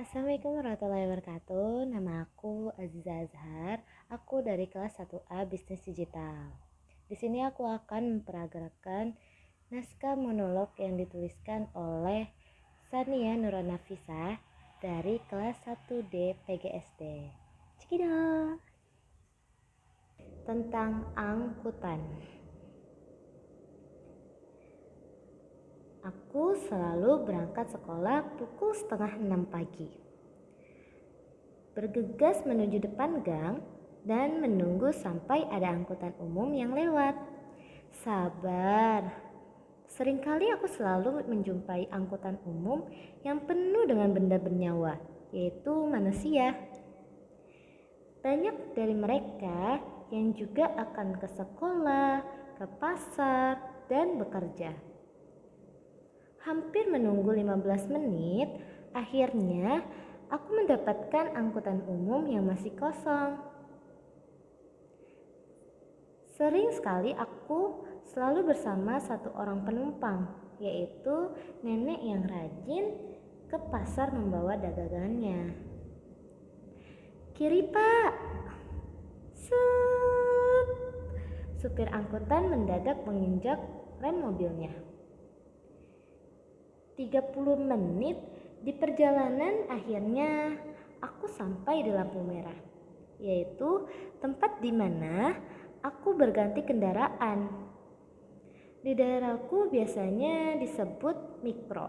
Assalamualaikum warahmatullahi wabarakatuh. Nama aku Aziza Azhar. Aku dari kelas 1A Bisnis Digital. Di sini aku akan memperagakan naskah monolog yang dituliskan oleh Sania Nuranafisa dari kelas 1D PGSD. Cekidot. Tentang angkutan. Aku selalu berangkat sekolah pukul 5:30 pagi. Bergegas menuju depan gang dan menunggu sampai ada angkutan umum yang lewat. Sabar. Seringkali aku selalu menjumpai angkutan umum yang penuh dengan benda bernyawa, yaitu manusia. Banyak dari mereka yang juga akan ke sekolah, ke pasar, dan bekerja. Hampir menunggu 15 menit, akhirnya aku mendapatkan angkutan umum yang masih kosong. Sering sekali aku selalu bersama satu orang penumpang, yaitu nenek yang rajin ke pasar membawa dagangannya. Kiri Pak! Set! Supir angkutan mendadak menginjak rem mobilnya. 30 menit di perjalanan akhirnya aku sampai di lampu merah, yaitu tempat di mana aku berganti kendaraan. Di daerahku biasanya disebut mikro.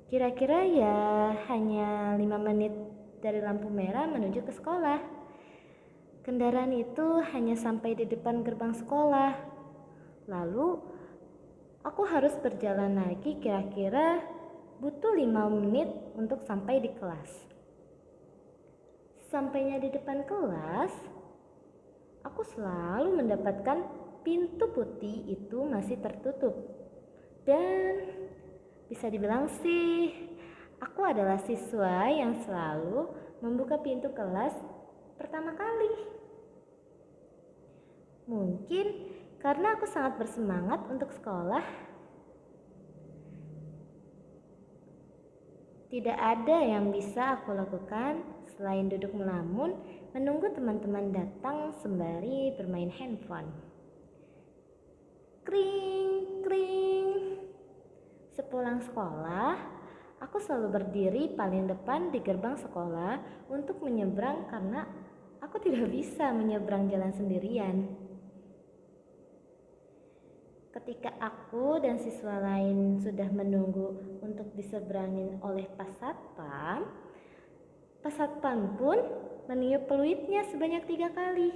Kira-kira ya hanya 5 menit dari lampu merah menuju ke sekolah. Kendaraan itu hanya sampai di depan gerbang sekolah. Lalu aku harus berjalan lagi kira-kira butuh 5 menit untuk sampai di kelas. Sampainya di depan kelas, aku selalu mendapatkan pintu putih itu masih tertutup. Dan bisa dibilang sih, aku adalah siswa yang selalu membuka pintu kelas pertama kali. Mungkin karena aku sangat bersemangat untuk sekolah. Tidak ada yang bisa aku lakukan selain duduk melamun, menunggu teman-teman datang sembari bermain handphone. Kring, kring. Sepulang sekolah, aku selalu berdiri paling depan di gerbang sekolah untuk menyeberang karena aku tidak bisa menyeberang jalan sendirian. Ketika aku dan siswa lain sudah menunggu untuk diseberangin oleh Pas Satpam pun meniup peluitnya sebanyak 3 kali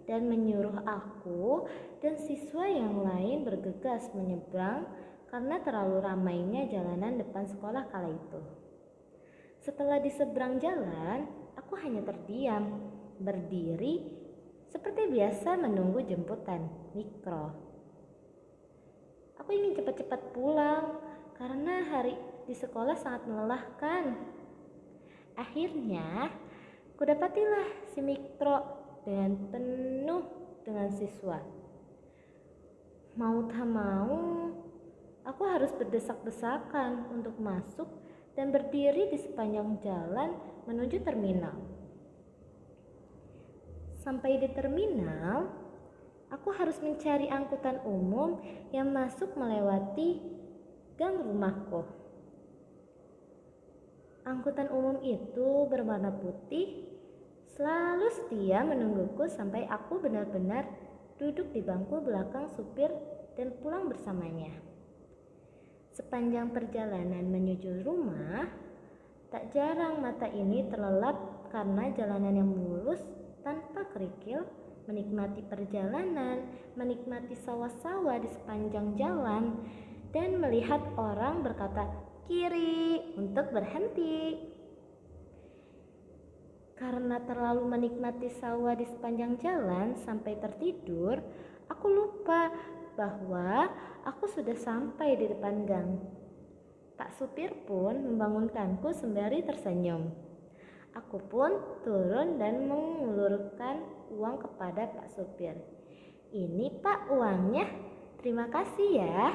dan menyuruh aku dan siswa yang lain bergegas menyeberang karena terlalu ramainya jalanan depan sekolah kala itu. Setelah diseberang jalan, aku hanya terdiam, berdiri seperti biasa menunggu jemputan mikro. Aku ingin cepat-cepat pulang karena hari di sekolah sangat melelahkan. Akhirnya, kudapatilah si mikro dengan penuh dengan siswa. Mau tak mau, aku harus berdesak-desakan untuk masuk dan berdiri di sepanjang jalan menuju terminal. Sampai di terminal, aku harus mencari angkutan umum yang masuk melewati gang rumahku. Angkutan umum itu berwarna putih, selalu setia menungguku sampai aku benar-benar duduk di bangku belakang supir dan pulang bersamanya. Sepanjang perjalanan menuju rumah, tak jarang mata ini terlelap karena jalanan yang mulus tanpa kerikil, menikmati perjalanan, menikmati sawah-sawah di sepanjang jalan, dan melihat orang berkata kiri untuk berhenti. Karena terlalu menikmati sawah di sepanjang jalan sampai tertidur, aku lupa bahwa aku sudah sampai di depan gang. Pak supir pun membangunkanku sembari tersenyum. Aku pun turun dan mengulurkan uang kepada Pak supir. Ini Pak uangnya, terima kasih ya.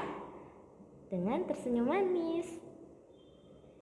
Dengan tersenyum manis.